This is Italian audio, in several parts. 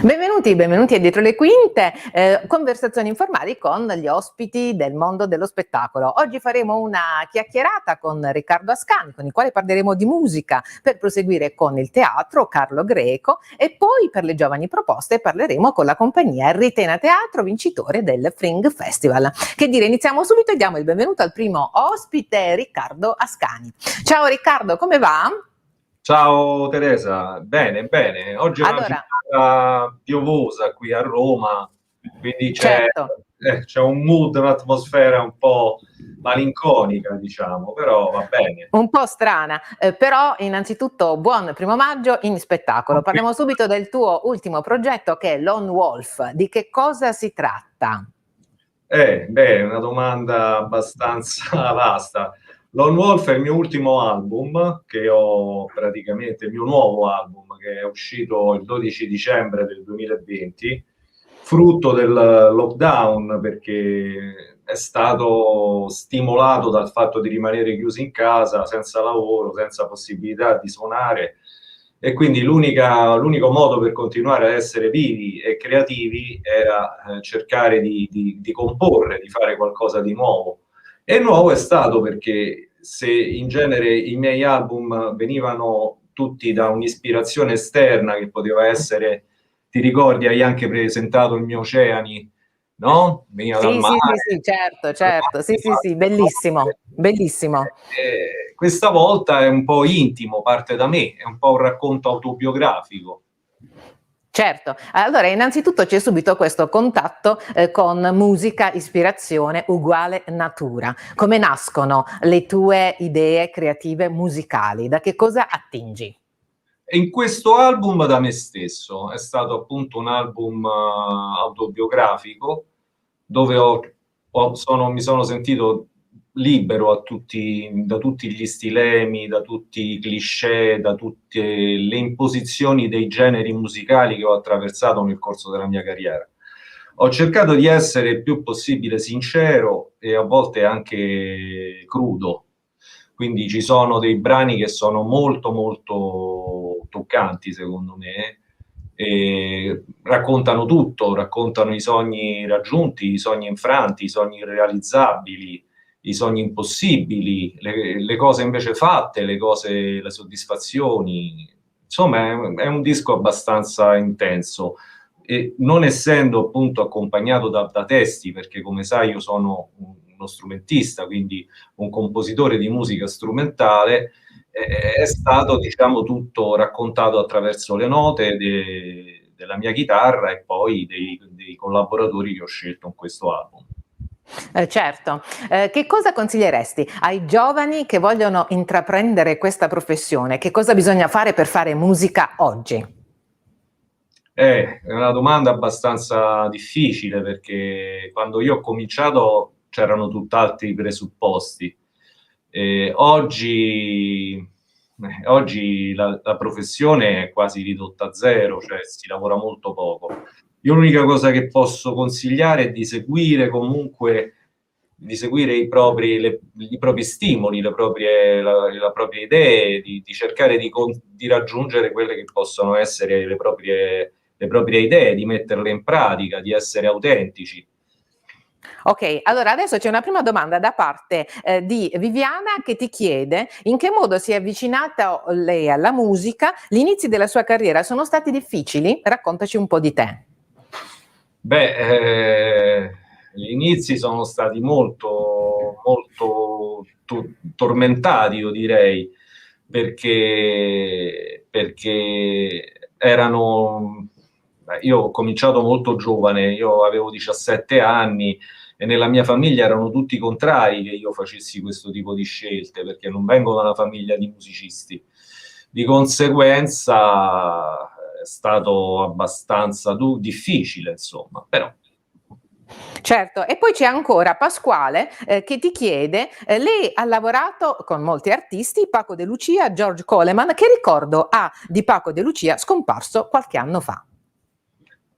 Benvenuti a Dietro le Quinte, conversazioni informali con gli ospiti del mondo dello spettacolo. Oggi faremo una chiacchierata con Riccardo Ascani, con il quale parleremo di musica, per proseguire con il teatro, Carlo Greco, e poi per le giovani proposte parleremo con la compagnia Ritena Teatro, vincitore del Fring Festival. Che dire, iniziamo subito e diamo il benvenuto al primo ospite, Riccardo Ascani. Ciao Riccardo, come va? Ciao Teresa, bene, bene. Oggi è una Allora, giornata piovosa qui a Roma, quindi certo. c'è un mood, un'atmosfera un po' malinconica, diciamo, però va bene. Un po' strana, però innanzitutto buon primo maggio in spettacolo. Parliamo subito del tuo ultimo progetto che è Lone Wolf. Di che cosa si tratta? Beh, è una domanda abbastanza vasta. Lone Wolf è il mio ultimo album, che ho praticamente, il mio nuovo album, che è uscito il 12 dicembre del 2020, frutto del lockdown, perché è stato stimolato dal fatto di rimanere chiusi in casa, senza lavoro, senza possibilità di suonare. E quindi l'unico modo per continuare ad essere vivi e creativi era cercare di comporre, di fare qualcosa di nuovo. E nuovo è stato perché se in genere i miei album venivano tutti da un'ispirazione esterna, che poteva essere, ti ricordi, hai anche presentato il mio Oceani, no? Veniva dal Sì, sì, sì, mare. sì, certo, certo. Sì, sì, sì, bellissimo, bellissimo. Questa volta è un po' intimo, parte da me, è un po' un racconto autobiografico. Certo, allora innanzitutto c'è subito questo contatto con musica, ispirazione uguale natura. Come nascono le tue idee creative musicali? Da che cosa attingi? E in questo album da me stesso, è stato appunto un album autobiografico dove mi sono sentito libero da tutti gli stilemi, da tutti i cliché, da tutte le imposizioni dei generi musicali che ho attraversato nel corso della mia carriera. Ho cercato di essere il più possibile sincero e a volte anche crudo. Quindi ci sono dei brani che sono molto molto toccanti, secondo me, e raccontano tutto, raccontano i sogni raggiunti, i sogni infranti, i sogni irrealizzabili, i sogni impossibili, le cose invece fatte, le soddisfazioni. Insomma, è un disco abbastanza intenso e non essendo appunto accompagnato da testi, perché come sai io sono uno strumentista, quindi un compositore di musica strumentale, è stato, diciamo, tutto raccontato attraverso le note della mia chitarra e poi dei collaboratori che ho scelto in questo album. Certo, che cosa consiglieresti ai giovani che vogliono intraprendere questa professione? Che cosa bisogna fare per fare musica oggi? È una domanda abbastanza difficile perché quando io ho cominciato c'erano tutt'altri presupposti. Oggi la professione è quasi ridotta a zero, cioè si lavora molto poco. Io l'unica cosa che posso consigliare è di seguire i propri stimoli, la propria idee, di cercare di raggiungere quelle che possono essere le proprie idee, di metterle in pratica, di essere autentici. Ok, allora adesso c'è una prima domanda da parte di Viviana che ti chiede in che modo si è avvicinata lei alla musica, gli inizi della sua carriera sono stati difficili? Raccontaci un po' di te. Gli inizi sono stati molto tormentati, io direi, perché erano... Io ho cominciato molto giovane, io avevo 17 anni e nella mia famiglia erano tutti contrari che io facessi questo tipo di scelte, perché non vengo da una famiglia di musicisti. Di conseguenza è stato abbastanza difficile, insomma, però. Certo, e poi c'è ancora Pasquale che ti chiede, lei ha lavorato con molti artisti, Paco De Lucia, George Coleman, che ricordo ha di Paco De Lucia scomparso qualche anno fa?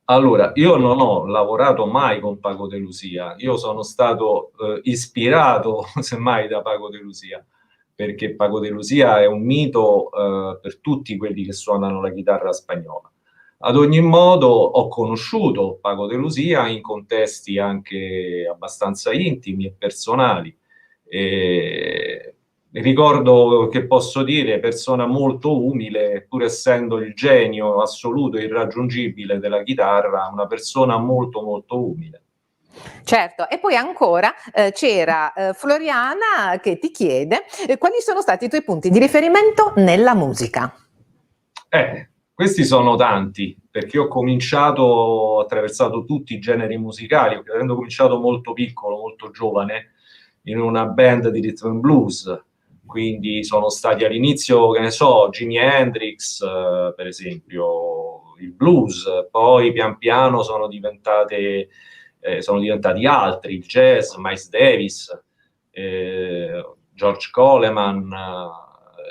Allora, io non ho lavorato mai con Paco De Lucia, io sono stato ispirato semmai da Paco De Lucia, perché Paco De Lucia è un mito per tutti quelli che suonano la chitarra spagnola. Ad ogni modo ho conosciuto Paco de Lusia in contesti anche abbastanza intimi e personali. E ricordo che posso dire persona molto umile, pur essendo il genio assoluto e irraggiungibile della chitarra, una persona molto molto umile. Certo, e poi ancora c'era Floriana che ti chiede quali sono stati i tuoi punti di riferimento nella musica. Questi sono tanti, perché ho attraversato tutti i generi musicali, avendo cominciato molto piccolo, molto giovane, in una band di rhythm and blues, quindi sono stati all'inizio, che ne so, Jimi Hendrix, per esempio, il blues, poi pian piano sono diventati altri, il jazz, Miles Davis, George Coleman,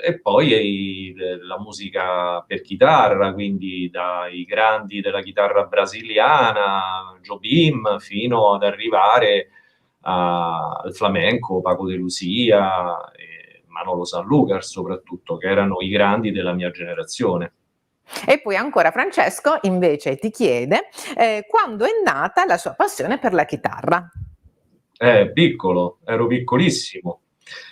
e poi la musica per chitarra, quindi dai grandi della chitarra brasiliana, Jobim, fino ad arrivare al flamenco, Paco de Lucia e Manolo Sanlúcar soprattutto, che erano i grandi della mia generazione. E poi ancora Francesco invece ti chiede quando è nata la sua passione per la chitarra. Piccolo, ero piccolissimo.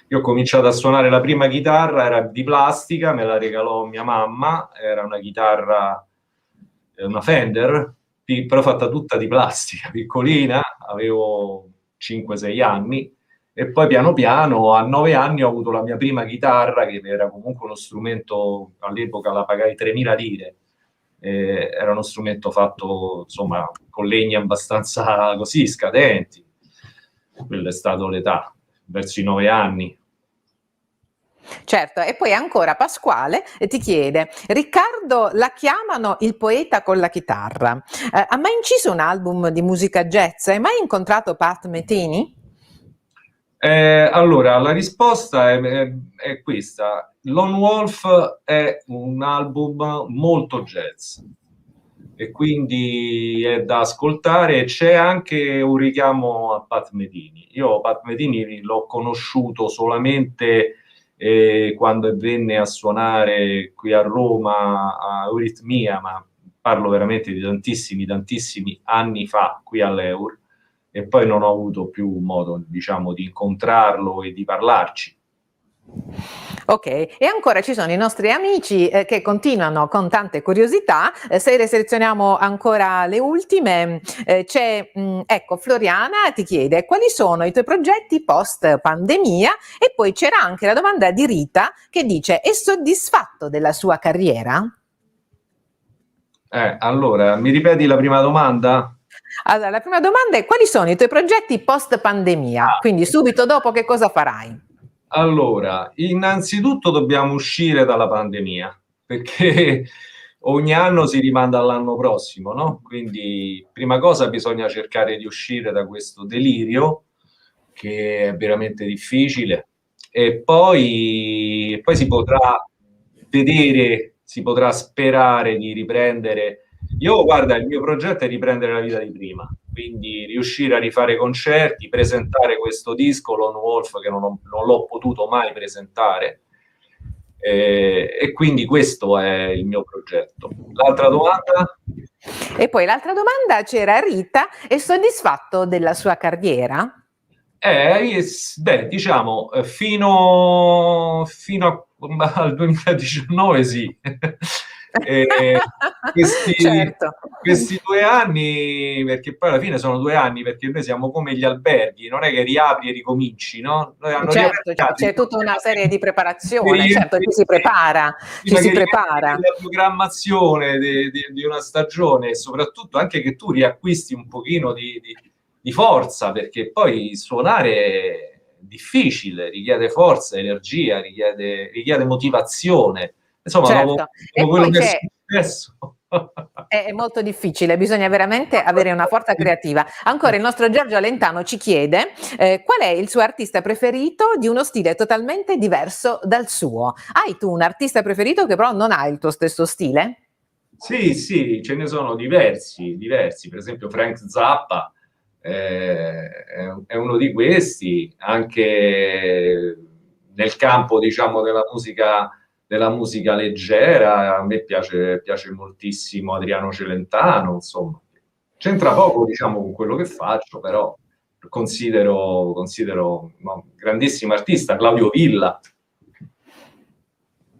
Io ho cominciato a suonare la prima chitarra, era di plastica, me la regalò mia mamma, era una chitarra, una Fender, però fatta tutta di plastica, piccolina, avevo 5-6 anni, e poi piano piano, a 9 anni, ho avuto la mia prima chitarra, che era comunque uno strumento, all'epoca la pagai 3.000 lire, era uno strumento fatto, insomma, con legni abbastanza così scadenti. Quella è stata l'età, verso i 9 anni. Certo, e poi ancora Pasquale ti chiede, Riccardo la chiamano il poeta con la chitarra, ha mai inciso un album di musica jazz? Hai mai incontrato Pat Metheny? Allora, la risposta è questa. Lone Wolf è un album molto jazz e quindi è da ascoltare. C'è anche un richiamo a Pat Metheny. Io Pat Metheny l'ho conosciuto solamente quando venne a suonare qui a Roma a Euritmia, ma parlo veramente di tantissimi, tantissimi anni fa qui all'Eur, e poi non ho avuto più modo, diciamo, di incontrarlo e di parlarci. Ok, e ancora ci sono i nostri amici che continuano con tante curiosità, se ne selezioniamo ancora le ultime, ecco, Floriana ti chiede quali sono i tuoi progetti post pandemia, e poi c'era anche la domanda di Rita che dice è soddisfatto della sua carriera? Allora, mi ripeti la prima domanda? Allora, la prima domanda è quali sono i tuoi progetti post pandemia, quindi subito dopo che cosa farai? Allora, innanzitutto dobbiamo uscire dalla pandemia, perché ogni anno si rimanda all'anno prossimo, no? Quindi, prima cosa, bisogna cercare di uscire da questo delirio, che è veramente difficile, e poi si potrà vedere, si potrà sperare di riprendere. Io, guarda, il mio progetto è riprendere la vita di prima, quindi riuscire a rifare concerti, presentare questo disco Lone Wolf che non l'ho potuto mai presentare, e quindi questo è il mio progetto. L'altra domanda? E poi l'altra domanda c'era Rita, è soddisfatto della sua carriera? Diciamo, fino al 2019 sì. Eh, Certo. questi 2 anni, perché poi alla fine sono 2 anni, perché noi siamo come gli alberghi, non è che riapri e ricominci, no? Noi hanno Certo, cioè, riaperto c'è tutta una serie di per preparazione, certo, ci si riempire, prepara, ci prima si che rientri prepara. nella programmazione di una stagione, e soprattutto anche che tu riacquisti un pochino di forza, perché poi suonare è difficile, richiede forza, energia, richiede motivazione. Insomma, dopo Certo. E quello poi che è c'è successo. è molto difficile, bisogna veramente avere una forza creativa. Ancora il nostro Giorgio Alentano ci chiede qual è il suo artista preferito di uno stile totalmente diverso dal suo. Hai tu un artista preferito che però non ha il tuo stesso stile? Sì, sì, ce ne sono diversi, diversi. Per esempio Frank Zappa è uno di questi, anche nel campo, diciamo, della musica della musica leggera, a me piace moltissimo Adriano Celentano, insomma. C'entra poco, diciamo, con quello che faccio, però considero un grandissimo artista, Claudio Villa.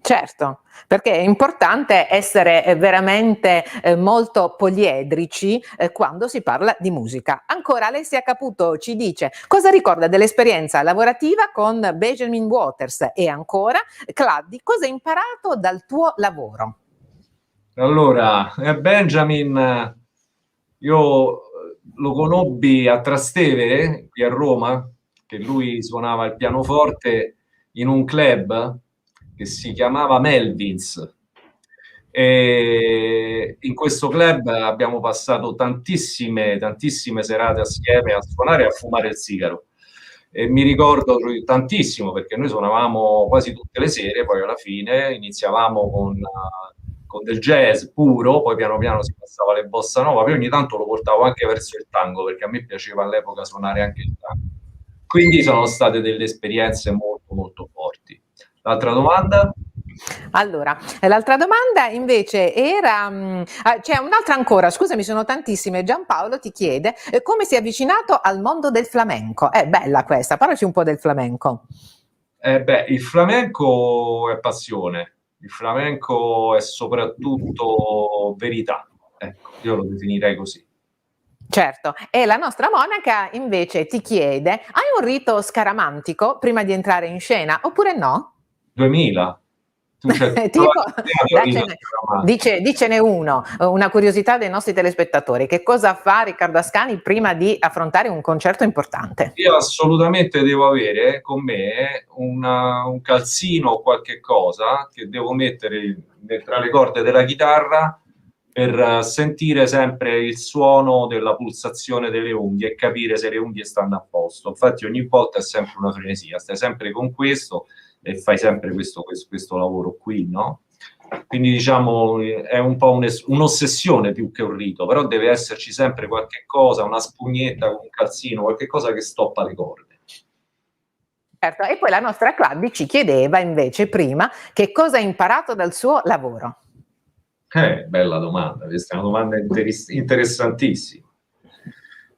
Certo, perché è importante essere veramente molto poliedrici quando si parla di musica. Ancora Alessia Caputo ci dice cosa ricorda dell'esperienza lavorativa con Benjamin Waters e ancora Claddi, cosa hai imparato dal tuo lavoro? Allora, Benjamin, io lo conobbi a Trastevere, qui a Roma, che lui suonava il pianoforte in un club che si chiamava Melvins. E in questo club abbiamo passato tantissime serate assieme a suonare e a fumare il sigaro. E mi ricordo tantissimo perché noi suonavamo quasi tutte le sere, poi alla fine iniziavamo con del jazz puro, poi piano piano si passava alle bossa nova, poi ogni tanto lo portavo anche verso il tango perché a me piaceva all'epoca suonare anche il tango. Quindi sono state delle esperienze molto molto forti. L'altra domanda? Allora, l'altra domanda invece era, c'è un'altra ancora, scusami, sono tantissime. Giampaolo ti chiede come si è avvicinato al mondo del flamenco. È bella questa, parlaci un po' del flamenco. Il flamenco è passione, il flamenco è soprattutto verità. Ecco, io lo definirei così. Certo, e la nostra Monaca invece ti chiede, hai un rito scaramantico prima di entrare in scena oppure no? 2000. Tu Tipo, dicene uno, una curiosità dei nostri telespettatori, che cosa fa Riccardo Ascani prima di affrontare un concerto importante? Io assolutamente devo avere con me un calzino o qualche cosa che devo mettere tra le corde della chitarra per sentire sempre il suono della pulsazione delle unghie e capire se le unghie stanno a posto. Infatti ogni volta è sempre una frenesia, stai sempre con questo e fai sempre questo lavoro qui, no? Quindi diciamo è un po' un'ossessione più che un rito, però deve esserci sempre qualche cosa, una spugnetta con un calzino, qualche cosa che stoppa le corde. Certo, e poi la nostra Claddi ci chiedeva invece prima che cosa ha imparato dal suo lavoro. Bella domanda, questa è una domanda interessantissima.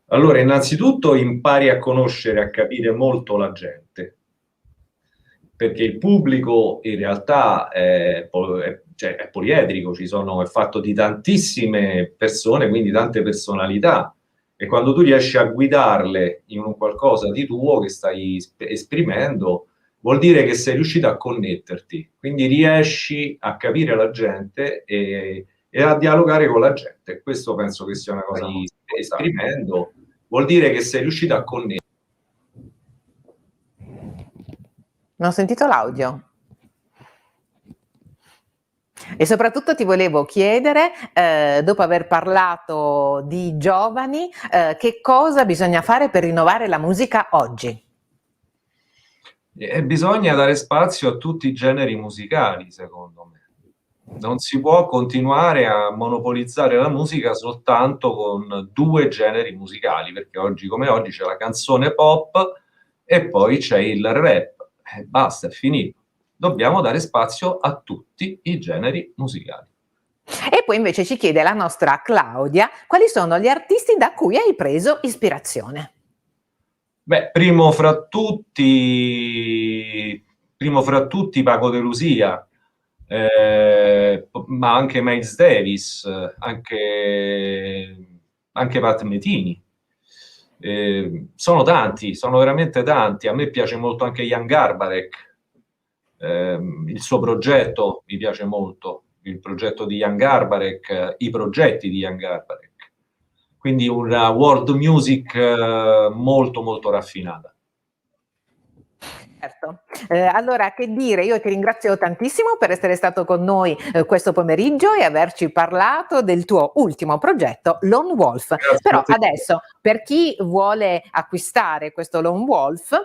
Allora, innanzitutto impari a conoscere, a capire molto la gente, perché il pubblico in realtà è poliedrico, è fatto di tantissime persone, quindi tante personalità, e quando tu riesci a guidarle in un qualcosa di tuo che stai esprimendo, vuol dire che sei riuscito a connetterti, quindi riesci a capire la gente e a dialogare con la gente. Questo penso che sia una cosa che stai esprimendo, vuol dire che sei riuscito a connetterti. Non ho sentito l'audio. E soprattutto ti volevo chiedere, dopo aver parlato di giovani, che cosa bisogna fare per rinnovare la musica oggi? Bisogna dare spazio a tutti i generi musicali, secondo me. Non si può continuare a monopolizzare la musica soltanto con due generi musicali, perché oggi come oggi c'è la canzone pop e poi c'è il rap. Basta, è finito. Dobbiamo dare spazio a tutti i generi musicali. E poi invece ci chiede la nostra Claudia, quali sono gli artisti da cui hai preso ispirazione? Beh, primo fra tutti Paco de Lucia, ma anche Miles Davis, anche Pat Metini. Sono tanti, sono veramente tanti. A me piace molto anche Jan Garbarek, il suo progetto mi piace molto, il progetto di Jan Garbarek, i progetti di Jan Garbarek. Quindi una world music molto molto raffinata. Certo. Allora, che dire, io ti ringrazio tantissimo per essere stato con noi questo pomeriggio e averci parlato del tuo ultimo progetto, Lone Wolf. Grazie Però a te. adesso, per chi vuole acquistare questo Lone Wolf,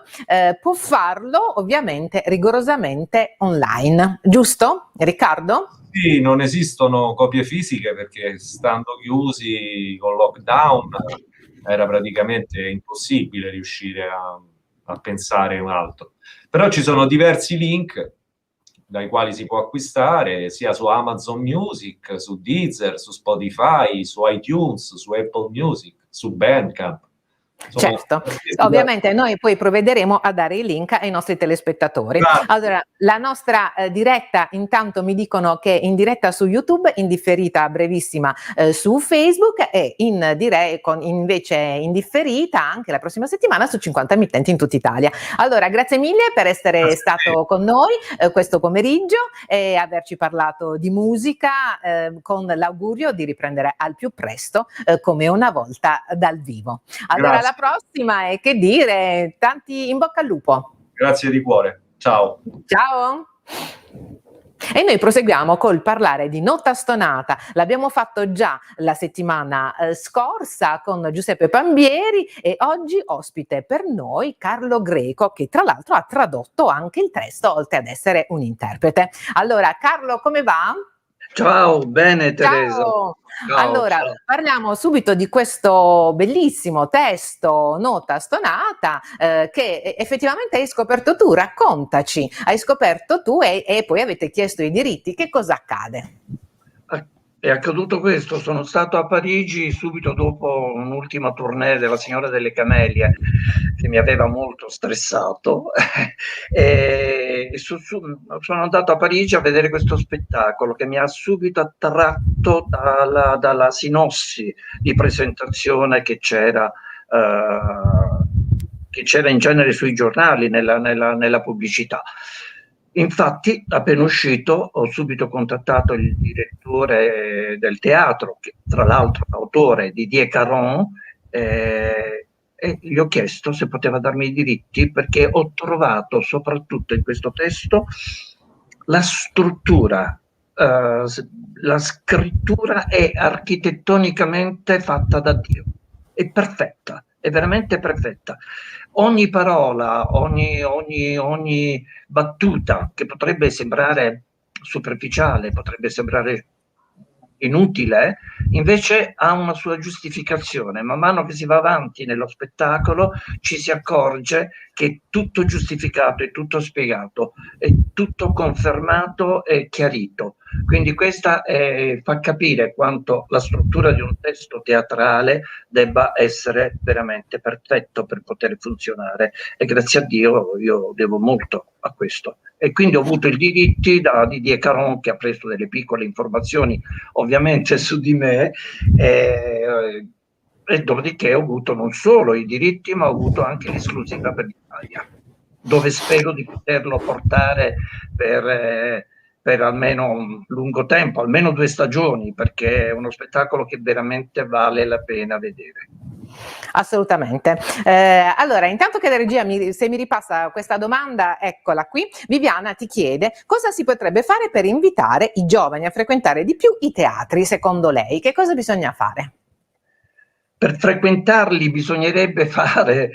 può farlo ovviamente rigorosamente online, giusto, Riccardo? Sì, non esistono copie fisiche perché stando chiusi con lockdown era praticamente impossibile riuscire a pensare un altro. Però ci sono diversi link dai quali si può acquistare sia su Amazon Music, su Deezer, su Spotify, su iTunes, su Apple Music, su Bandcamp. Insomma, Certo, ovviamente noi poi provvederemo a dare i link ai nostri telespettatori. Grazie. Allora, la nostra diretta, intanto mi dicono che in diretta su YouTube, in differita brevissima su Facebook e invece in differita anche la prossima settimana su 50 emittenti in tutta Italia. Allora, grazie mille per essere stato con noi questo pomeriggio e averci parlato di musica con l'augurio di riprendere al più presto come una volta dal vivo. Allora, alla prossima e che dire, tanti in bocca al lupo. Grazie di cuore. Ciao. Ciao. E noi proseguiamo col parlare di nota stonata. L'abbiamo fatto già la settimana scorsa con Giuseppe Pambieri e oggi ospite per noi Carlo Greco, che tra l'altro ha tradotto anche il testo oltre ad essere un interprete. Allora, Carlo, come va? Ciao, bene Teresa. Ciao. Ciao, Allora, ciao. parliamo subito di questo bellissimo testo, nota stonata, che effettivamente hai scoperto tu. Raccontaci, hai scoperto tu e poi avete chiesto i diritti. Che cosa accade? È accaduto questo, sono stato a Parigi subito dopo un'ultima tournée della Signora delle Camelie che mi aveva molto stressato e sono andato a Parigi a vedere questo spettacolo che mi ha subito attratto dalla sinossi di presentazione che c'era in genere sui giornali, nella pubblicità. Infatti, appena uscito, ho subito contattato il direttore del teatro, che tra l'altro è autore di Die Caron, e gli ho chiesto se poteva darmi i diritti, perché ho trovato soprattutto in questo testo la struttura, la scrittura è architettonicamente fatta da Dio, è perfetta, è veramente perfetta. Ogni parola, ogni battuta che potrebbe sembrare superficiale, potrebbe sembrare inutile, invece ha una sua giustificazione. Man mano che si va avanti nello spettacolo ci si accorge che è tutto giustificato, è tutto spiegato, è tutto confermato e chiarito. Quindi questa fa capire quanto la struttura di un testo teatrale debba essere veramente perfetto per poter funzionare, e grazie a Dio io devo molto a questo. E quindi ho avuto i diritti da Didier Caron, che ha preso delle piccole informazioni ovviamente su di me, e dopodiché ho avuto non solo i diritti, ma ho avuto anche l'esclusiva per l'Italia, dove spero di poterlo portare per almeno un lungo tempo, almeno 2 stagioni, perché è uno spettacolo che veramente vale la pena vedere. Assolutamente. Allora, intanto che la regia se mi ripassa questa domanda, eccola qui. Viviana ti chiede cosa si potrebbe fare per invitare i giovani a frequentare di più i teatri, secondo lei. Che cosa bisogna fare? Per frequentarli bisognerebbe fare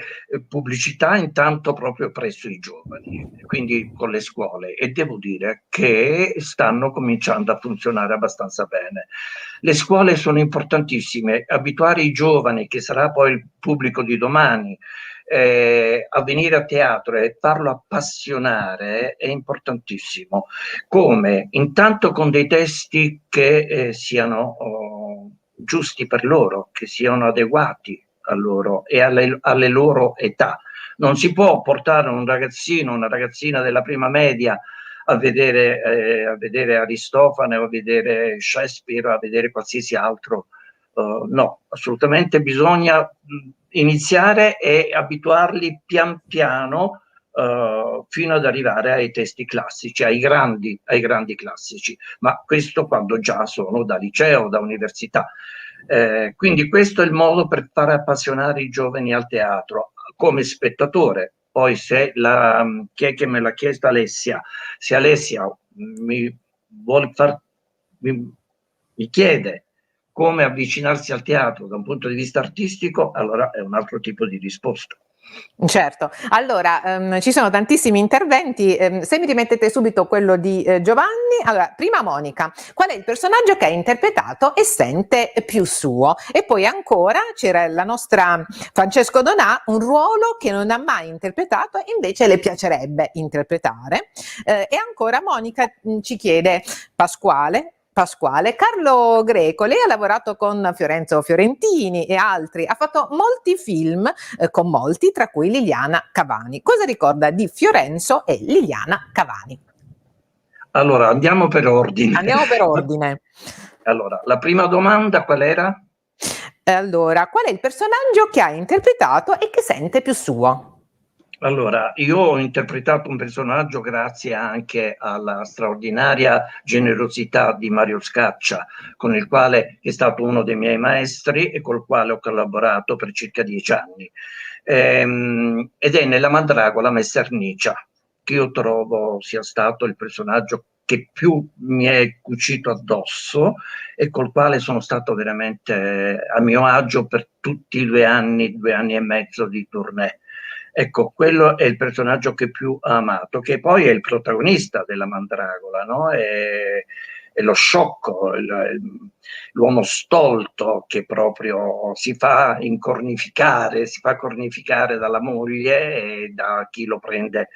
pubblicità intanto proprio presso i giovani, quindi con le scuole, e devo dire che stanno cominciando a funzionare abbastanza bene. Le scuole sono importantissime, abituare i giovani, che sarà poi il pubblico di domani, a venire a teatro e farlo appassionare è importantissimo. Come? Intanto con dei testi che siano giusti per loro, che siano adeguati a loro e alle loro età. Non si può portare un ragazzino, una ragazzina della prima media a vedere Aristofane o a vedere Shakespeare, a vedere qualsiasi altro. No, assolutamente bisogna iniziare e abituarli pian piano fino ad arrivare ai testi classici, ai grandi classici, ma questo quando già sono da liceo, da università. Quindi questo è il modo per far appassionare i giovani al teatro, come spettatore. Poi chi è che me l'ha chiesta? Alessia. Se Alessia mi chiede come avvicinarsi al teatro da un punto di vista artistico, allora è un altro tipo di risposta. Certo, allora ci sono tantissimi interventi, se mi rimettete subito quello di Giovanni. Allora, prima Monica, qual è il personaggio che ha interpretato e sente più suo? E poi ancora c'era la nostra Francesco Donà, un ruolo che non ha mai interpretato e invece le piacerebbe interpretare. E ancora Monica ci chiede Pasquale, Carlo Greco, lei ha lavorato con Fiorenzo Fiorentini e altri, ha fatto molti film con molti, tra cui Liliana Cavani. Cosa ricorda di Fiorenzo e Liliana Cavani? Allora, andiamo per ordine. Andiamo per ordine. Allora, la prima domanda qual era? Allora, qual è il personaggio che ha interpretato e che sente più suo? Allora, io ho interpretato un personaggio grazie anche alla straordinaria generosità di Mario Scaccia, con il quale è stato uno dei miei maestri e col quale ho collaborato per circa 10 anni. Ed è nella Mandragola Messernicia, che io trovo sia stato il personaggio che più mi è cucito addosso e col quale sono stato veramente a mio agio per tutti i 2 anni e mezzo di tournée. Ecco, quello è il personaggio che più ha amato, che poi è il protagonista della Mandragola, no? È lo sciocco, l'uomo stolto che proprio si fa cornificare dalla moglie e da chi lo prende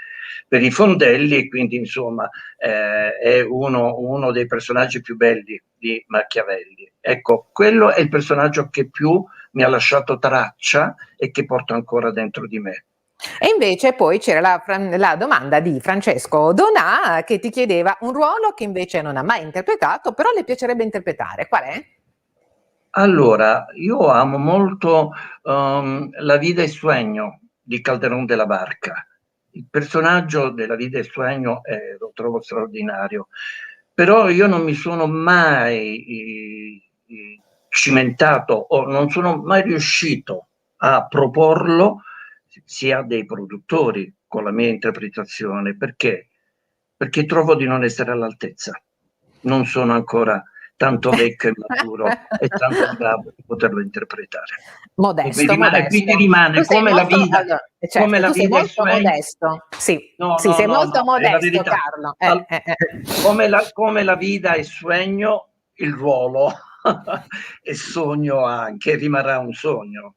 per i fondelli, quindi insomma è uno dei personaggi più belli di Machiavelli. Ecco, quello è il personaggio che più mi ha lasciato traccia e che porto ancora dentro di me. E invece poi c'era la domanda di Francesco Donà che ti chiedeva un ruolo che invece non ha mai interpretato, però le piacerebbe interpretare. Qual è? Allora, io amo molto La vita e sueño di Calderón de la Barca. Il personaggio della vita e sueño lo trovo straordinario, però io non mi sono mai cimentato o non sono mai riuscito a proporlo sia a dei produttori con la mia interpretazione. Perché? Perché trovo di non essere all'altezza. Non sono ancora tanto vecchio e maturo e tanto bravo di poterlo interpretare. Modesto, E quindi modesto. rimane Tu sei come la molto, vita, allora, certo, come la tu sei vita è molto modesto. Sì, No, sì, no, sei no, molto no, è la modesto, verità. Carlo. Come la vita è sueño, il ruolo e sogno anche, rimarrà un sogno.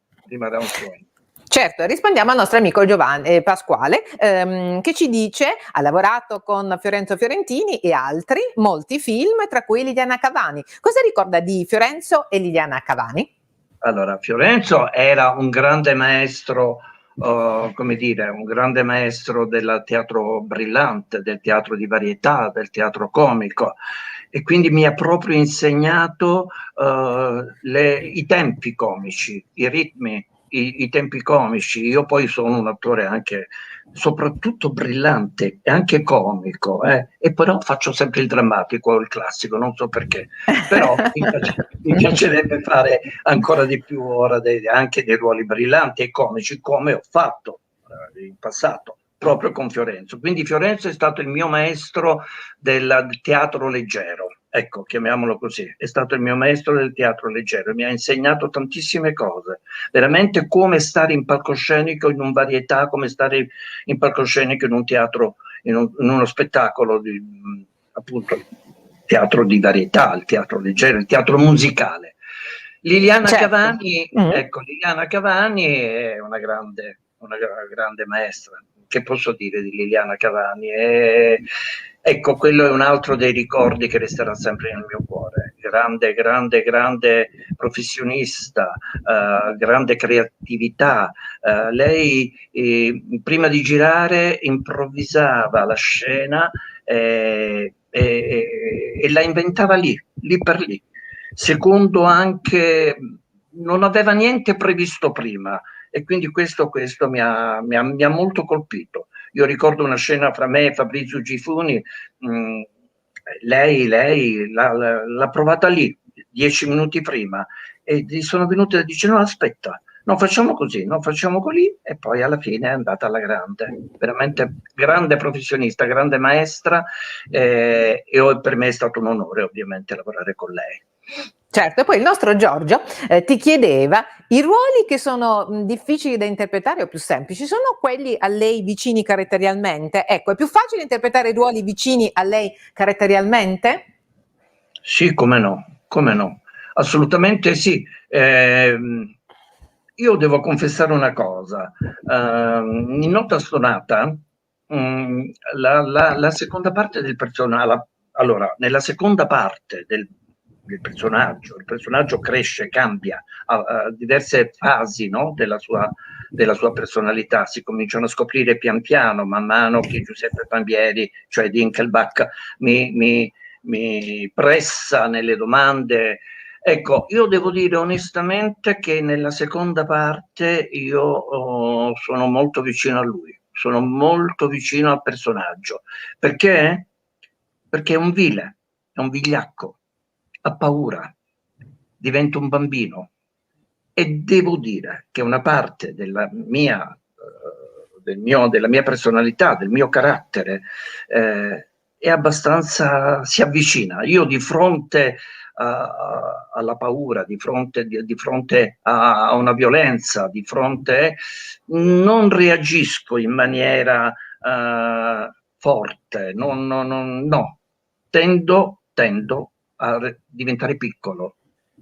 Certo, rispondiamo al nostro amico Giovanni Pasquale, che ci dice ha lavorato con Fiorenzo Fiorentini e altri, molti film, tra cui Liliana Cavani. Cosa ricorda di Fiorenzo e Liliana Cavani? Allora, Fiorenzo era un grande maestro, come dire, un grande maestro del teatro brillante, del teatro di varietà, del teatro comico, e quindi mi ha proprio insegnato i tempi comici, i ritmi, i tempi comici. Io poi sono un attore anche soprattutto brillante e anche comico, e però faccio sempre il drammatico o il classico, non so perché, però mi piacerebbe fare ancora di più ora anche dei ruoli brillanti e comici, come ho fatto in passato proprio con Fiorenzo. Quindi Fiorenzo è stato il mio maestro del teatro leggero, ecco, chiamiamolo così, è stato il mio maestro del teatro leggero, mi ha insegnato tantissime cose, veramente come stare in palcoscenico in un varietà, come stare in palcoscenico in un teatro, in uno spettacolo di, appunto, teatro di varietà, il teatro leggero, il teatro musicale. Liliana Cavani, ecco, Liliana Cavani è una grande maestra. Che posso dire di Liliana Cavani? Ecco, quello è un altro dei ricordi che resterà sempre nel mio cuore. Grande professionista, grande creatività. Lei prima di girare improvvisava la scena e la inventava lì per lì. Secondo anche non aveva niente previsto prima e quindi questo mi ha molto colpito. Io ricordo una scena fra me e Fabrizio Gifuni, lei l'ha provata lì 10 minuti prima e gli sono venute e dice no aspetta, non facciamo così, non facciamo così, e poi alla fine è andata alla grande, veramente grande professionista, grande maestra, e per me è stato un onore ovviamente lavorare con lei. Certo, e poi il nostro Giorgio ti chiedeva I ruoli che sono difficili da interpretare o più semplici sono quelli a lei vicini caratterialmente? Ecco, è più facile interpretare ruoli vicini a lei caratterialmente? Sì, come no, assolutamente sì. Io devo confessare una cosa. In Nota Stonata, la seconda parte del personaggio, allora, nella seconda parte del personaggio, il personaggio cresce, cambia, ha diverse fasi, no, della sua personalità, si cominciano a scoprire pian piano, man mano che Giuseppe Pambieri, cioè Dinkelbach, mi pressa nelle domande. Ecco, io devo dire onestamente che nella seconda parte io sono molto vicino a lui, sono molto vicino al personaggio. Perché? Perché è un vile, è un vigliacco, ha paura, diventa un bambino. E devo dire che una parte della mia personalità, del mio carattere, è abbastanza, si avvicina. Io di fronte alla paura, di fronte a una violenza, di fronte, non reagisco in maniera forte, no. Tendo a diventare piccolo,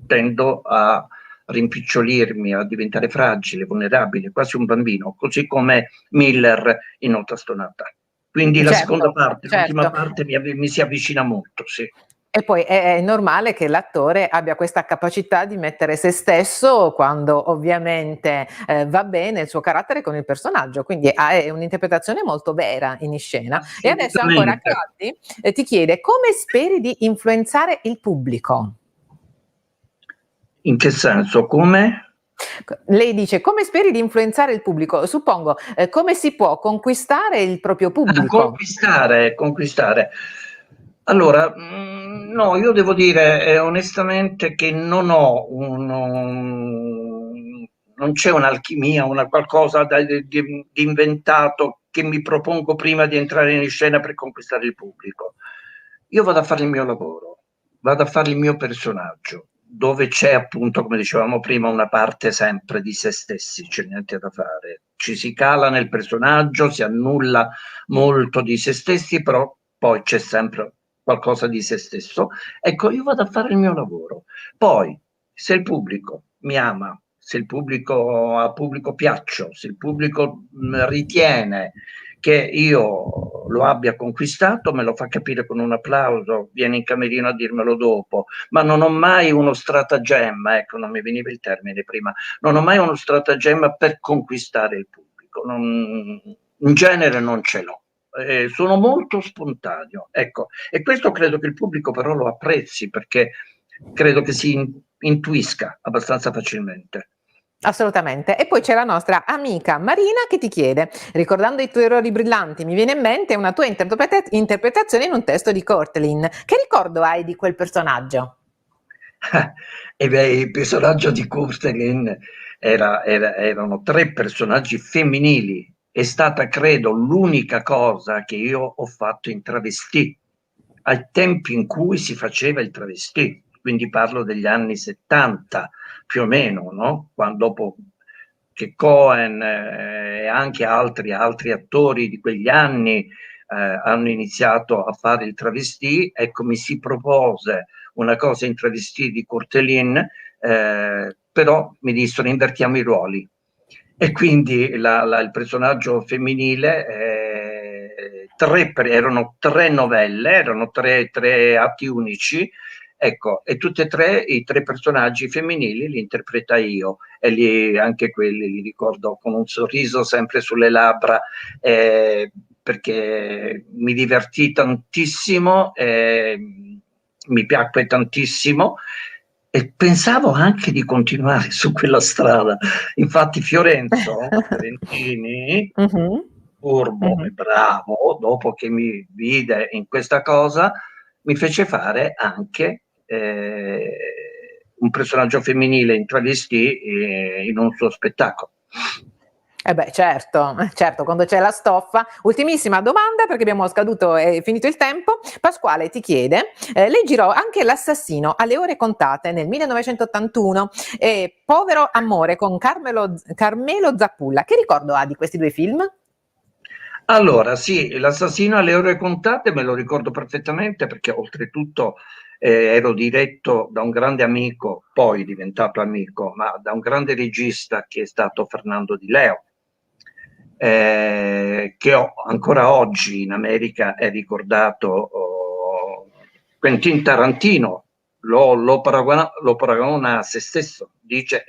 tendo a rimpicciolirmi, a diventare fragile, vulnerabile, quasi un bambino, così come Miller in Nota Stonata. Quindi la seconda Certo, parte, l'ultima certo. parte mi si avvicina molto, sì. E poi è normale che l'attore abbia questa capacità di mettere se stesso quando ovviamente va bene il suo carattere con il personaggio, quindi è un'interpretazione molto vera in scena. E adesso ancora Assolutamente. Claudi ti chiede come speri di influenzare il pubblico? In che senso? Come? Lei dice come speri di influenzare il pubblico? Suppongo, come si può conquistare il proprio pubblico? Conquistare. Allora, no, io devo dire onestamente che non c'è un'alchimia, una qualcosa di inventato che mi propongo prima di entrare in scena per conquistare il pubblico. Io vado a fare il mio lavoro, vado a fare il mio personaggio, dove c'è appunto, come dicevamo prima, una parte sempre di se stessi, c'è niente da fare. Ci si cala nel personaggio, si annulla molto di se stessi, però poi c'è sempre qualcosa di se stesso. Ecco, io vado a fare il mio lavoro. Poi, se il pubblico mi ama, se il pubblico, al pubblico piaccio, se il pubblico ritiene che io lo abbia conquistato, me lo fa capire con un applauso, viene in camerino a dirmelo dopo, ma non ho mai uno stratagemma, ecco, non mi veniva il termine prima, non ho mai uno stratagemma per conquistare il pubblico, in genere non ce l'ho. Sono molto spontaneo, ecco, e questo credo che il pubblico però lo apprezzi perché credo che si intuisca abbastanza facilmente. Assolutamente. E poi c'è la nostra amica Marina che ti chiede, ricordando i tuoi errori brillanti, mi viene in mente una tua interpretazione in un testo di Courtline. Che ricordo hai di quel personaggio? E beh, il personaggio di Courtline erano tre personaggi femminili. È stata, credo, l'unica cosa che io ho fatto in travestì, ai tempi in cui si faceva il travestì, quindi parlo degli anni 70 più o meno, no? Quando, dopo che Cohen e anche altri attori di quegli anni hanno iniziato a fare il travestì, ecco, mi si propose una cosa in travestì di Courteline, però mi dissero invertiamo i ruoli. E quindi il personaggio femminile, erano tre novelle, erano tre atti unici, ecco, e tutti e tre i tre personaggi femminili li interpreta io, e anche quelli li ricordo con un sorriso sempre sulle labbra, perché mi divertì tantissimo, mi piacque tantissimo e pensavo anche di continuare su quella strada. Infatti Fiorenzo Fiorentini, Mhm. furbo Mhm. e bravo, dopo che mi vide in questa cosa, mi fece fare anche un personaggio femminile in travestì in un suo spettacolo. Eh beh, certo, certo, quando c'è la stoffa. Ultimissima domanda, perché abbiamo scaduto e finito il tempo. Pasquale ti chiede, lei girò anche L'assassino alle ore contate nel 1981 e Povero amore con Carmelo Zappulla. Che ricordo ha di questi due film? Allora, sì, L'assassino alle ore contate me lo ricordo perfettamente perché oltretutto ero diretto da un grande amico, poi diventato amico, ma da un grande regista che è stato Fernando Di Leo, che ancora oggi in America è ricordato. Quentin Tarantino lo paragona a se stesso, dice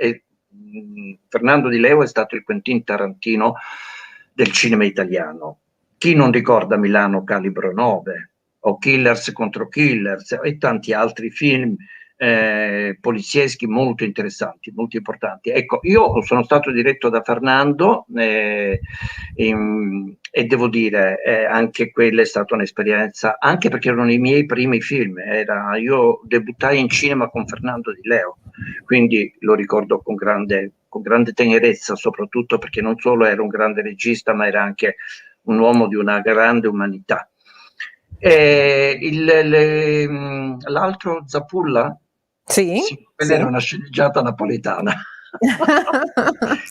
Fernando Di Leo è stato il Quentin Tarantino del cinema italiano. Chi non ricorda Milano Calibro 9 o Killers contro Killers e tanti altri film polizieschi molto interessanti, molto importanti. Ecco, io sono stato diretto da Fernando e devo dire, anche quella è stata un'esperienza, anche perché erano i miei primi film. Io debuttai in cinema con Fernando Di Leo, quindi lo ricordo con grande tenerezza, soprattutto perché non solo era un grande regista, ma era anche un uomo di una grande umanità. L'altro Zappulla? Sì, Sì, quella era una sceneggiata napoletana.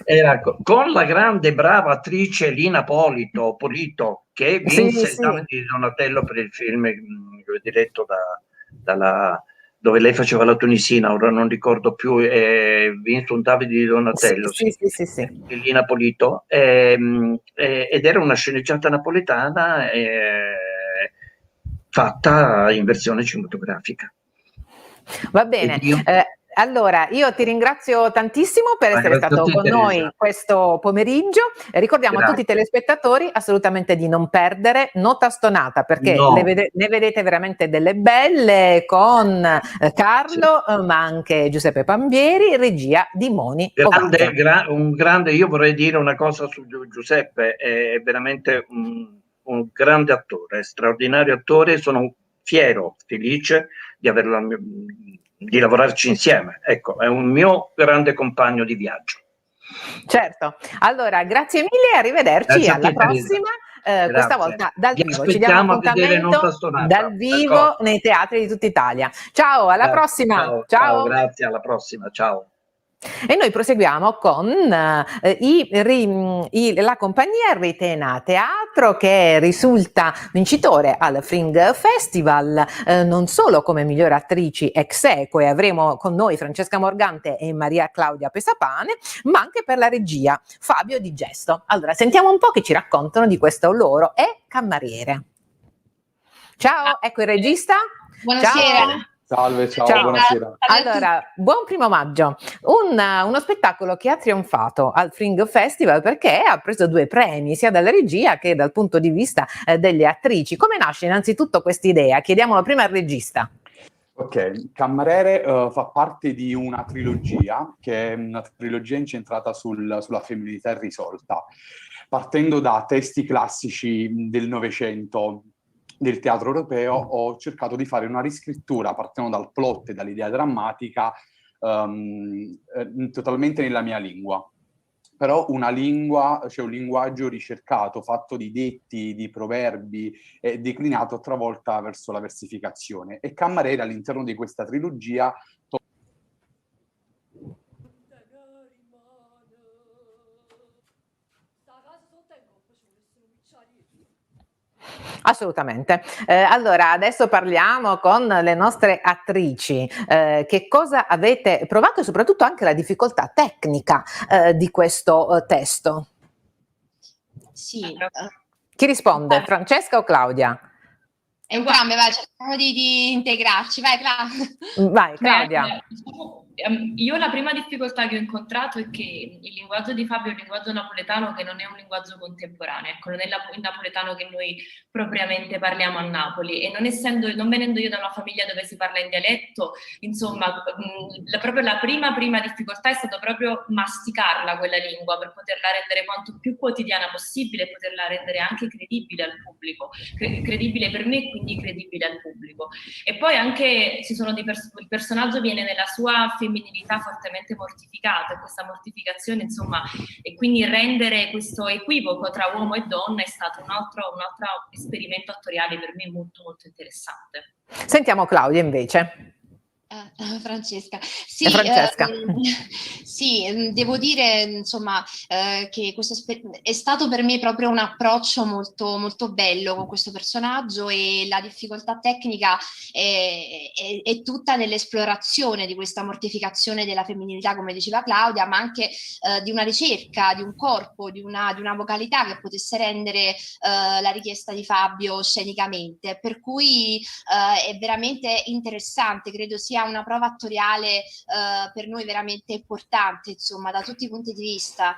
Era con la grande brava attrice Lina Polito, che vinse il Davide di Donatello per il film diretto dove lei faceva la tunisina, ora non ricordo più, vinse un Davide di Donatello, sì. Lina Polito, ed era una sceneggiata napoletana fatta in versione cinematografica. Va bene. Allora, io ti ringrazio tantissimo per essere stato con noi questo pomeriggio. Ricordiamo a tutti i telespettatori assolutamente di non perdere Nota Stonata, perché ne vedete veramente delle belle con Carlo, ma anche Giuseppe Pambieri, regia di Moni Ovato. Io vorrei dire una cosa su Giuseppe, è veramente un grande attore, straordinario attore, sono fiero, felice di lavorarci insieme. Ecco, è un mio grande compagno di viaggio. Certo, allora grazie mille, arrivederci, alla prossima. Questa volta dal vivo. Ci diamo appuntamento dal vivo nei teatri di tutta Italia. Ciao, alla prossima. Ciao, grazie, alla prossima, ciao. E noi proseguiamo con la compagnia Ritena Teatro, che risulta vincitore al Fringe Festival, non solo come miglior attrici ex aequo, e avremo con noi Francesca Morgante e Maria Claudia Pesapane, ma anche per la regia Fabio Di Gesto. Allora sentiamo un po' che ci raccontano di questo loro E Cameriere. Ciao, ecco il regista. Buonasera. Ciao. Salve, ciao, buonasera. Allora, buon 1° maggio, uno spettacolo che ha trionfato al Fringe Festival perché ha preso 2 premi, sia dalla regia che dal punto di vista delle attrici. Come nasce innanzitutto questa idea? Chiediamolo prima al regista. Ok, Cameriere fa parte di una trilogia, che è una trilogia incentrata sulla femminilità irrisolta, partendo da testi classici del Novecento, del teatro europeo. Ho cercato di fare una riscrittura partendo dal plot e dall'idea drammatica totalmente nella mia lingua. Però una lingua, cioè un linguaggio ricercato, fatto di detti, di proverbi, declinato a volta verso la versificazione. E Cameriere all'interno di questa trilogia Assolutamente. Allora, adesso parliamo con le nostre attrici. Che cosa avete provato e soprattutto anche la difficoltà tecnica di questo testo? Sì. Chi risponde? Francesca o Claudia? Entrambe, vai, cerchiamo di integrarci. Vai, Claudia. Vai, Claudia. Io la prima difficoltà che ho incontrato è che il linguaggio di Fabio è un linguaggio napoletano che non è un linguaggio contemporaneo, ecco, non è il napoletano che noi propriamente parliamo a Napoli, e non venendo io da una famiglia dove si parla in dialetto, insomma, proprio la prima difficoltà è stata proprio masticarla quella lingua per poterla rendere quanto più quotidiana possibile e poterla rendere anche credibile al pubblico, credibile per me e quindi credibile al pubblico. E poi anche il personaggio viene nella sua femminilità fortemente mortificata, e questa mortificazione, insomma, e quindi rendere questo equivoco tra uomo e donna è stato un altro esperimento attoriale per me molto molto interessante. Sentiamo Claudia invece. Francesca. È Francesca. Sì, devo dire insomma che questo è stato per me proprio un approccio molto, molto bello con questo personaggio, e la difficoltà tecnica è tutta nell'esplorazione di questa mortificazione della femminilità, come diceva Claudia, ma anche di una ricerca, di un corpo, di una vocalità che potesse rendere la richiesta di Fabio scenicamente, per cui è veramente interessante, credo sia una prova attoriale per noi veramente importante, insomma, da tutti i punti di vista.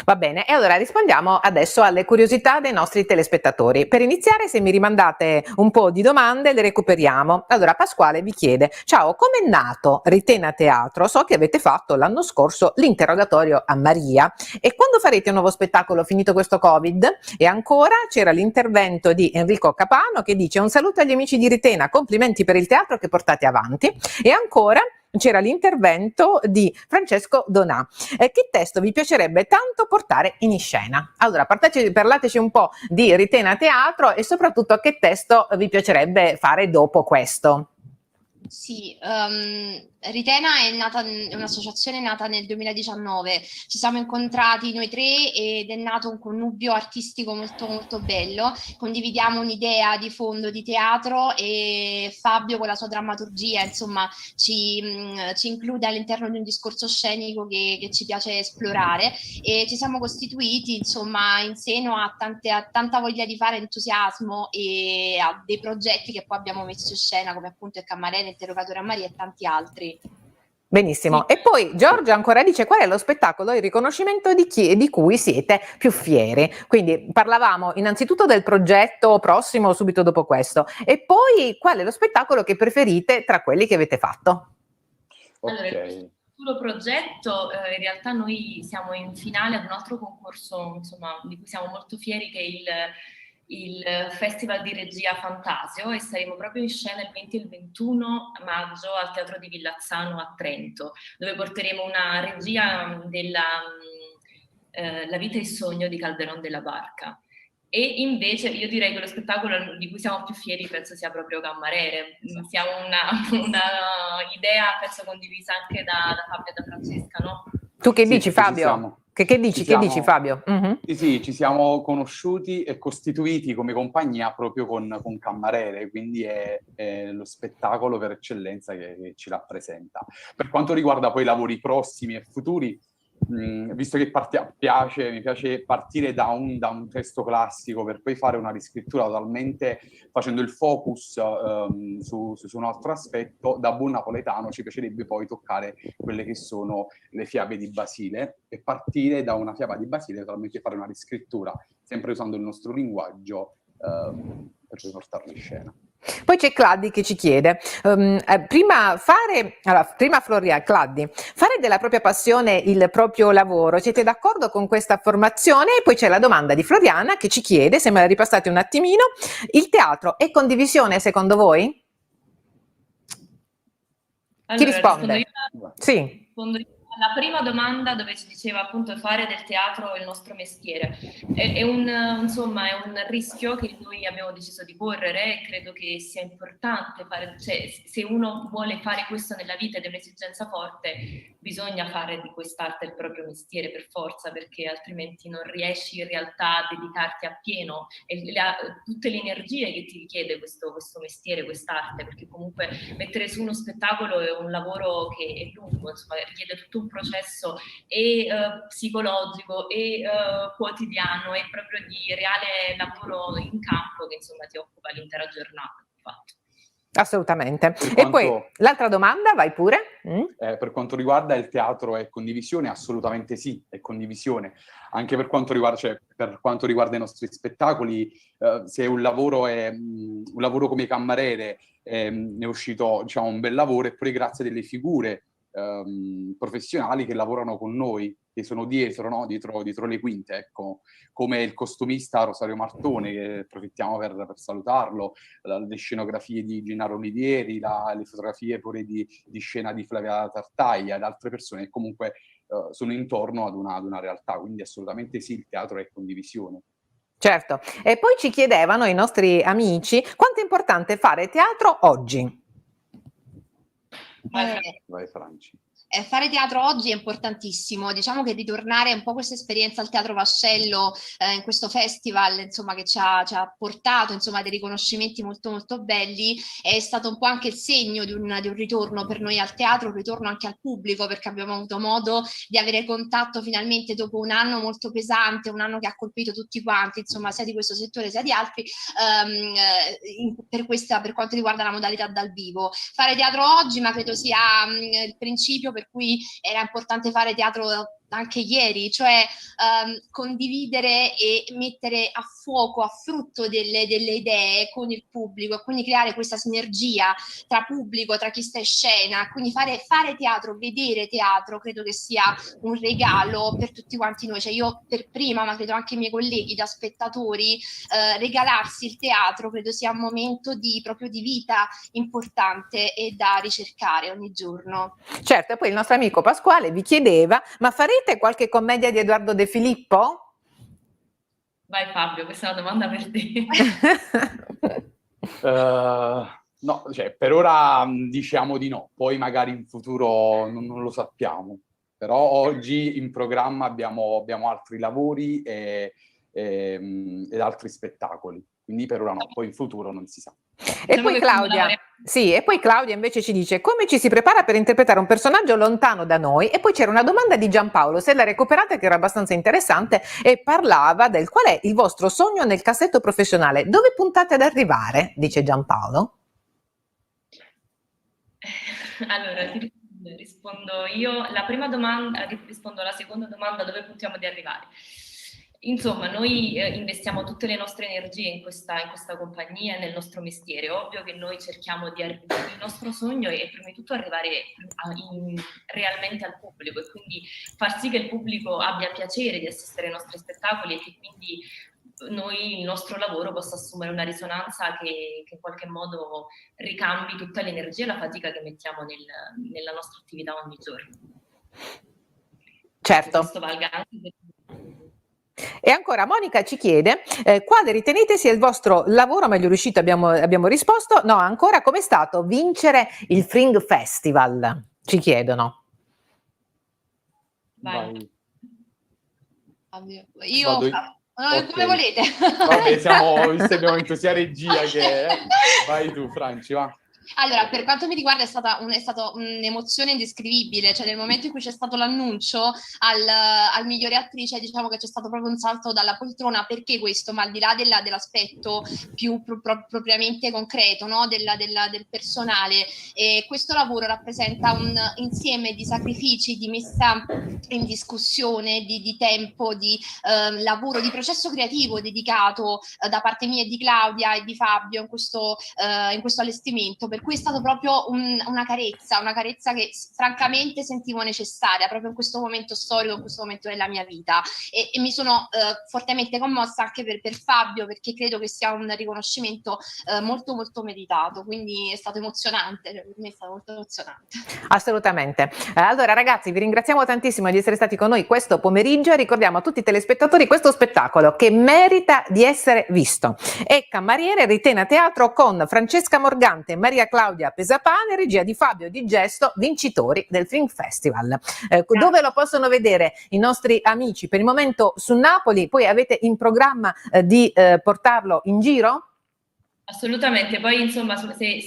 Va bene, e allora rispondiamo adesso alle curiosità dei nostri telespettatori. Per iniziare, se mi rimandate un po' di domande, le recuperiamo. Allora, Pasquale vi chiede: ciao, com'è nato Ritena Teatro? So che avete fatto l'anno scorso l'interrogatorio a Maria, e quando farete un nuovo spettacolo finito questo Covid? E ancora c'era l'intervento di Enrico Capano che dice: un saluto agli amici di Ritena, complimenti per il teatro che portate avanti. E ancora c'era l'intervento di Francesco Donà. Che testo vi piacerebbe tanto portare in scena? Allora, parlateci un po' di Ritena Teatro e soprattutto che testo vi piacerebbe fare dopo questo. Sì, Ritena è un'associazione nata nel 2019, ci siamo incontrati noi tre ed è nato un connubio artistico molto molto bello, condividiamo un'idea di fondo di teatro e Fabio con la sua drammaturgia insomma ci include all'interno di un discorso scenico che ci piace esplorare, e ci siamo costituiti insomma in seno a tanta voglia di fare, entusiasmo, e a dei progetti che poi abbiamo messo in scena, come appunto il Cammarere, Interrogatorio a Maria e tanti altri. Benissimo. Sì. E poi Giorgia ancora dice: qual è lo spettacolo e il riconoscimento di cui siete più fieri? Quindi parlavamo innanzitutto del progetto prossimo subito dopo questo, e poi qual è lo spettacolo che preferite tra quelli che avete fatto? Allora, il futuro progetto, in realtà noi siamo in finale ad un altro concorso, insomma, di cui siamo molto fieri, che è il Festival di Regia Fantasio, e saremo proprio in scena il 20 e il 21 maggio al Teatro di Villazzano a Trento, dove porteremo una regia della La vita e il sogno di Calderón de la Barca. E invece io direi che lo spettacolo di cui siamo più fieri penso sia proprio Cammarere. Siamo una idea penso condivisa anche da Fabio e da Francesca, no? Tu che dici, Fabio? Che dici Fabio? Mm-hmm. Sì, ci siamo conosciuti e costituiti come compagnia proprio con Cammarere, quindi è lo spettacolo per eccellenza che ci rappresenta. Per quanto riguarda poi i lavori prossimi e futuri, visto che mi piace partire da un testo classico per poi fare una riscrittura totalmente facendo il focus su un altro aspetto, da buon napoletano ci piacerebbe poi toccare quelle che sono le fiabe di Basile e partire da una fiaba di Basile totalmente fare una riscrittura, sempre usando il nostro linguaggio per portarlo in scena. Poi c'è Claddi che ci chiede, prima Florian, Claddi, fare della propria passione il proprio lavoro, siete d'accordo con questa affermazione? E poi c'è la domanda di Floriana che ci chiede, se me la ripassate un attimino, il teatro è condivisione secondo voi? Allora, Chi risponde? Sì. Rispondo io. La prima domanda, dove ci diceva appunto fare del teatro il nostro mestiere, è un rischio che noi abbiamo deciso di correre, e credo che sia importante fare, cioè, se uno vuole fare questo nella vita ed è un'esigenza forte, bisogna fare di quest'arte il proprio mestiere per forza, perché altrimenti non riesci in realtà a dedicarti appieno tutte le energie che ti richiede questo mestiere, quest'arte, perché comunque mettere su uno spettacolo è un lavoro che è lungo, insomma, richiede tutto un processo psicologico e quotidiano, e proprio di reale lavoro in campo che insomma ti occupa l'intera giornata, infatti. Assolutamente. E poi l'altra domanda, vai pure. Per quanto riguarda il teatro è condivisione, assolutamente sì, è condivisione. Anche per quanto riguarda i nostri spettacoli, se un lavoro è un lavoro come Cammarere, ne è uscito, diciamo, un bel lavoro, e poi grazie delle figure professionali che lavorano con noi, che sono dietro, no? dietro le quinte, ecco, come il costumista Rosario Martone, che approfittiamo per salutarlo, le scenografie di Gennaro Olivieri, le fotografie pure di scena di Flavia Tartaglia ed altre persone che comunque sono intorno ad una realtà, quindi assolutamente sì, il teatro è condivisione. Certo, e poi ci chiedevano i nostri amici quanto è importante fare teatro oggi. Vai Franci. Fare teatro oggi è importantissimo, diciamo che ritornare un po' questa esperienza al Teatro Vascello in questo festival, insomma, che ci ha portato, insomma, dei riconoscimenti molto molto belli, è stato un po' anche il segno di un ritorno per noi al teatro, un ritorno anche al pubblico, perché abbiamo avuto modo di avere contatto finalmente dopo un anno molto pesante, un anno che ha colpito tutti quanti, insomma, sia di questo settore sia di altri, per quanto riguarda la modalità dal vivo. Fare teatro oggi, ma credo sia il principio per cui era importante fare teatro anche ieri, cioè condividere e mettere a fuoco, a frutto delle idee con il pubblico, e quindi creare questa sinergia tra pubblico, tra chi sta in scena, quindi fare teatro, vedere teatro, credo che sia un regalo per tutti quanti noi, cioè io per prima, ma credo anche i miei colleghi da spettatori, regalarsi il teatro credo sia un momento proprio di vita importante e da ricercare ogni giorno. Certo, e poi il nostro amico Pasquale vi chiedeva, ma farete qualche commedia di Edoardo De Filippo? Vai Fabio, questa è una domanda per te. No, cioè, per ora diciamo di no, poi magari in futuro non lo sappiamo, però oggi in programma abbiamo altri lavori ed altri spettacoli, quindi per ora no, poi in futuro non si sa. E poi Claudia invece ci dice come ci si prepara per interpretare un personaggio lontano da noi, e poi c'era una domanda di Giampaolo, se la recuperate, che era abbastanza interessante e parlava del qual è il vostro sogno nel cassetto professionale, dove puntate ad arrivare, dice Giampaolo. Allora, ti rispondo io la prima domanda, rispondo alla seconda domanda, dove puntiamo di arrivare. Insomma, noi investiamo tutte le nostre energie in questa compagnia e nel nostro mestiere. Ovvio che noi cerchiamo il nostro sogno è prima di tutto arrivare realmente al pubblico, e quindi far sì che il pubblico abbia piacere di assistere ai nostri spettacoli, e che quindi il nostro lavoro possa assumere una risonanza che in qualche modo ricambi tutta l'energia e la fatica che mettiamo nella nostra attività ogni giorno. Certo. Questo valga anche per... E ancora Monica ci chiede quale ritenete sia il vostro lavoro meglio riuscito. Abbiamo risposto no. Ancora, com'è stato vincere il Fringe Festival, ci chiedono. Vai. Io okay. Come volete. Vabbè, visto abbiamo vinto sia regia che vai tu Franci, va. Allora, per quanto mi riguarda è stata un'emozione indescrivibile, cioè nel momento in cui c'è stato l'annuncio al migliore attrice, diciamo che c'è stato proprio un salto dalla poltrona. Perché questo? Ma al di là dell'aspetto più propriamente concreto, no? del personale, questo lavoro rappresenta un insieme di sacrifici, di messa in discussione, di tempo, di lavoro, di processo creativo dedicato da parte mia e di Claudia e di Fabio in questo allestimento, per cui è stato proprio una carezza che francamente sentivo necessaria proprio in questo momento storico, in questo momento della mia vita, e mi sono fortemente commossa anche per Fabio, perché credo che sia un riconoscimento molto molto meritato, quindi è stato emozionante, per me è stato molto emozionante. Assolutamente. Allora ragazzi, vi ringraziamo tantissimo di essere stati con noi questo pomeriggio e ricordiamo a tutti i telespettatori questo spettacolo che merita di essere visto. È Cammariere, Ritena Teatro, con Francesca Morgante e Maria Claudia Pesapane, regia di Fabio Di Gesto, vincitori del Fringe Festival. Dove lo possono vedere i nostri amici? Per il momento su Napoli, poi avete in programma di portarlo in giro? Assolutamente, poi insomma se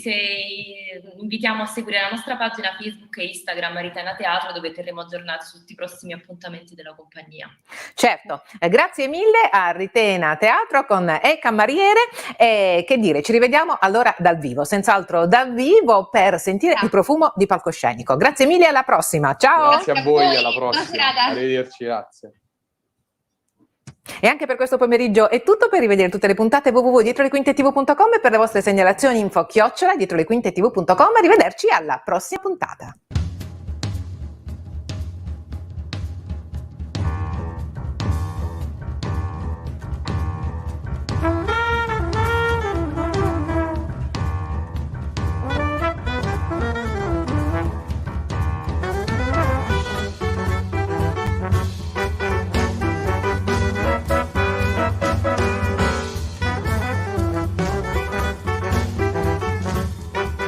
invitiamo a seguire la nostra pagina Facebook e Instagram Ritena Teatro, dove terremo aggiornati su tutti i prossimi appuntamenti della compagnia. Certo, grazie mille a Ritena Teatro con Cammariere, e che dire, ci rivediamo allora dal vivo, senz'altro dal vivo, per sentire il profumo di palcoscenico. Grazie mille, alla prossima, ciao! Grazie a voi, alla prossima, arrivederci, grazie. E anche per questo pomeriggio è tutto. Per rivedere tutte le puntate www.dietrolequintetv.com e per le vostre segnalazioni info@dietrolequintetv.com. Arrivederci alla prossima puntata.